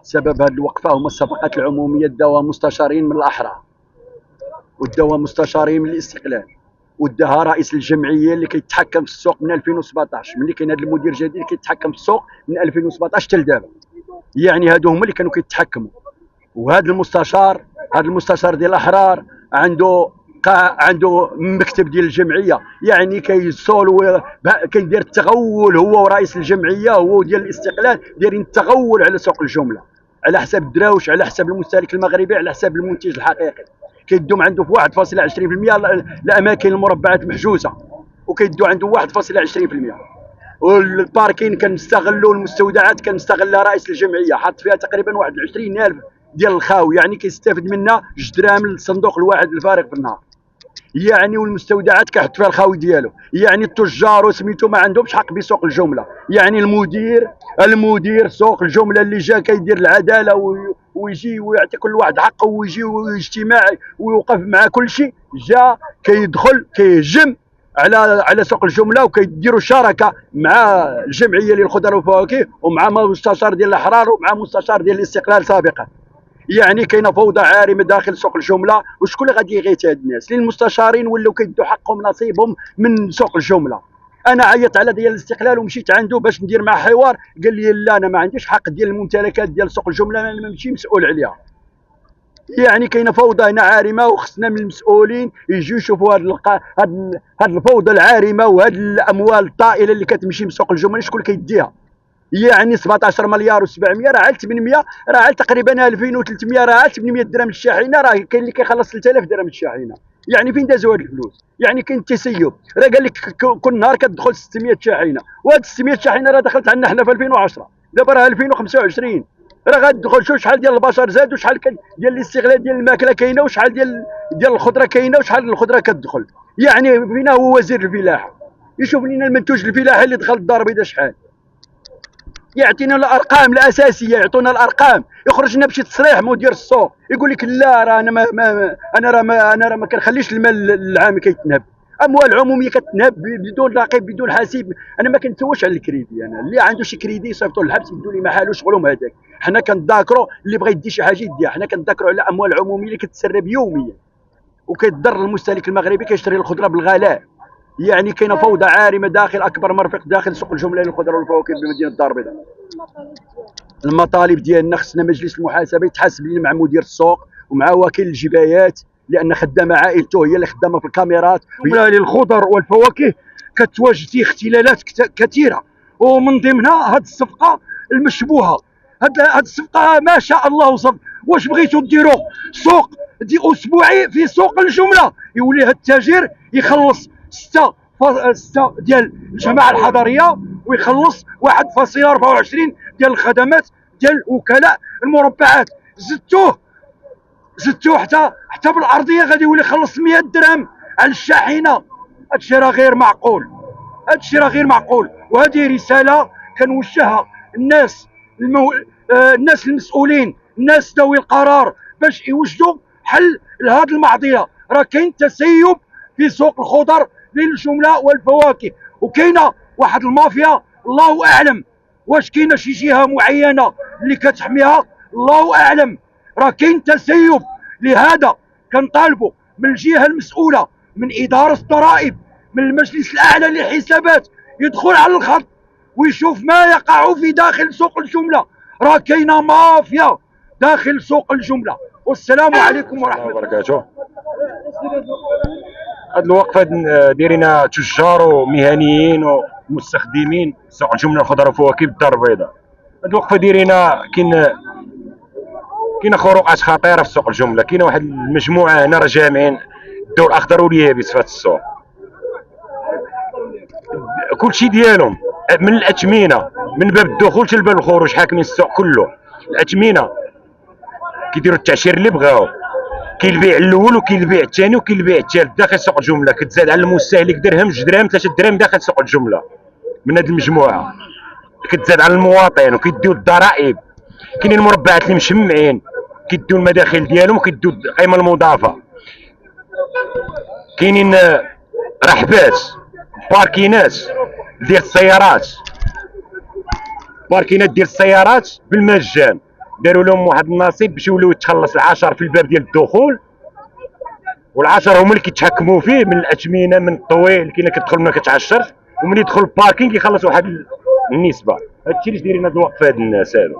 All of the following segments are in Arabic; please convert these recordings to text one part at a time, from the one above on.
سبب هذه الوقفه هما الصفقات العموميه داوها مستشارين من الاحرار، وداوها مستشارين من الاستقلال، وداها رئيس الجمعيه اللي كيتحكم في السوق من 2017. ملي كاين هذا المدير الجديد اللي كيتحكم في السوق من 2017 حتى لدابا، يعني هادو هما اللي كانوا كيتحكموا. وهذا المستشار ديال الاحرار عنده مكتب ديال الجمعيه، يعني كيصول كيدير التغول هو ورئيس الجمعيه هو ديال الاستقلال دايرين التغول على سوق الجمله على حساب الدراوش، على حساب المستهلك المغربي، على حساب المنتج الحقيقي. كيدوم عنده في 1.20% الاماكن المربعات المحجوزه، وكيدو عنده 1.20%. والباركين كنستغلوا المستودعات كنستغلها رئيس الجمعيه، حط فيها تقريبا 21,000 ديال الخاوي، يعني كيستافد منها 2 دراهم للصندوق الواحد الفارغ في النهار. يعني والمستودعات كيحط فيها الخاوي ديالو، يعني التجار وسميتو ما عندهمش حق بسوق الجمله. يعني المدير سوق الجمله اللي جا كيدير العداله ويجي ويعطي كل واحد حقه ويجي اجتماعي ويوقف مع كل شيء، جا كيدخل كيهجم على سوق الجمله، وكيديروا شراكه مع الجمعيه للخضر والفواكه ومع مستشار ديال الاحرار ومع مستشار ديال الاستقلال سابقا. يعني كاينه فوضى عارمه داخل سوق الجمله، وشكون اللي غادي يغيث هاد الناس؟ لان المستشارين ولاو كيدوا حقهم نصيبهم من سوق الجمله. انا عيطت على ديال الاستقلال ومشيت عنده باش ندير معاه حوار، قال لي لا انا ما عنديش حق ديال الممتلكات ديال سوق الجمله، انا ماشي مسؤول عليها. يعني كاينه فوضى هنا عارمه، وخصنا من المسؤولين يجيو يشوفوا هاد الفوضى العارمه وهاد الاموال الطائله اللي كتمشي من سوق الجمله شكون كيديها. يعني 17 مليار و700 راه على 800، راه على تقريبا 2300، راه على 800 درهم الشاحنه، راه كاين اللي كيخلص 3000 درهم الشاحنه. يعني فين دازوا هاد الفلوس؟ يعني كاين التسيب، راه قال لك كل نهار كتدخل 600 شاحنه، وهاد 600 شاحنه راه دخلت عندنا حنا في 2010، دابا راه 2025، راه غتدخل شوف شحال ديال البشر زاد وشحال ديال الاستغلال ديال الماكله كاينه وشحال ديال الخضره كاينه وشحال الخضره كتدخل. يعني فينا هو وزير الفلاحه يشوف لنا المنتوج الفلاحي اللي دخل الدار البيضاء شحال، يعطينا الارقام الاساسيه، يعطونا الارقام. يخرج لنا بشي تصريح مدير السوق يقول لك لا راه انا راه ما كنخليش المال العام كيتنهب، اموال عموميه كتنهب بدون رقيب بدون حاسب. انا ما كنتسواش على الكريدي، انا اللي عنده شي كريدي يصيفطوا للحبس يدوا لي محالو شغلهم هذاك. حنا كنذاكروا اللي بغى يدي شي حاجه يديها، حنا كنذاكروا على اموال عموميه اللي كتسرب يوميا وكيضر المستهلك المغربي كيشتري الخضره بالغلاء. يعني كاينه فوضى عارمه داخل اكبر مرفق داخل سوق الجمله للخضر والفواكه بمدينه الدار البيضاء. المطالب ديالنا خصنا مجلس المحاسبه يتحاسب لنا مع مدير السوق ومع وكيل الجبايات، لان خدامه عائلته هي اللي خدامه في الكاميرات. للخضر والفواكه كتواجد فيه اختلالات كثيره، ومن ضمنها هذه الصفقه المشبوهه. هذه الصفقه ما شاء الله وصف. واش بغيتوا ديروا سوق اسبوعي في سوق الجمله يولي هذا التاجر يخلص 6 ديال الجماعه الحضريه ويخلص 1.24 ديال الخدمات ديال وكلاء المربعات. زدتوه حتى بالارضيه غادي يولي يخلص 100 درهم على الشاحنه. هادشي راه غير معقول، وهذه رساله كنوجهها الناس المسؤولين، الناس ذوي القرار، باش يوجدوا حل لهذه المعضله. راه كاين تسيب في سوق الخضر للجمله والفواكه، وكاينه واحد المافيا الله اعلم واش كاينه شي جهه معينه اللي كتحميها، الله اعلم. راه كاين تسيب، لهذا كنطالبوا من الجهه المسؤوله، من اداره الضرائب، من المجلس الاعلى للحسابات، يدخل على الخط ويشوف ما يقع في داخل سوق الجمله. راه كاينه مافيا داخل سوق الجمله. والسلام عليكم ورحمه الله وبركاته. هاد الوقفه دايرينها تجار ومهنيين ومستخدمين سوق الجمله الخضر والفواكه بالدار البيضاء. هاد الوقفه دايرينها كاينه خروقات خطيره في سوق الجمله. كاينه واحد المجموعه هنا راه جامعين الضوء الاخضر واليابس في هاد السوق، كلشي ديالهم من الاثمنه من باب الدخول حتى لباب الخروج حاكمين السوق كله. الاثمنه كيديروا التعشير اللي بغاو، كاين البيع الاول وكاين البيع الثاني وكاين البيع الثالث داخل سوق الجمله. كتزاد على المستهلك درهم 2 دراهم 3 دراهم داخل سوق الجمله من هذه المجموعه. كتزاد على المواطن وكيديو الضرائب. كاينين المربعات اللي مشمعين كيديو المداخل ديالهم وكيديو القيمه المضافه. كاينين رحبات باركينات ديال السيارات، باركينات ديال السيارات بالمجان. داروا لهم واحد النصيب باش يوليو يتخلص العشر في الباب ديال الدخول، والعشر هما اللي كيتحكموا فيه من الاثمنه من الطويل. كاين كتدخل ما كتعشرش، ومن يدخل الباركينغ كيخلص واحد النسبه. هادشي اللي دايرين هاد الوقفه هاد الناس هادو.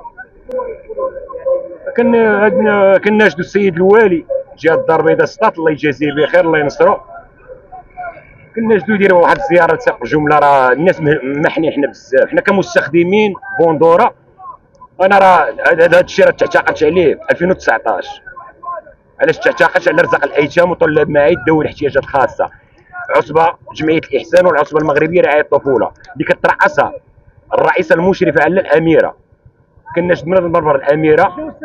كناشدو السيد الوالي جهه الدار البيضاء سطات، الله يجازيه بخير الله ينصرو. كناشدو يديروا واحد الزياره لسوق الجمله، راه الناس محنين حنا بزاف، حنا كمستخدمين بوندوره. انا راه هذا الشيء راه تعتقدت عليه في 2019. علاش تعتقدت؟ على رزق الايتام وطلاب معاهد ذوي الاحتياجات الخاصه، عصبه جمعيه الاحسان والعصبه المغربيه لرعايه الطفوله اللي كترأسها الرئيسه المشرفه على الاميره. كناشد من هذا المنبر الاميره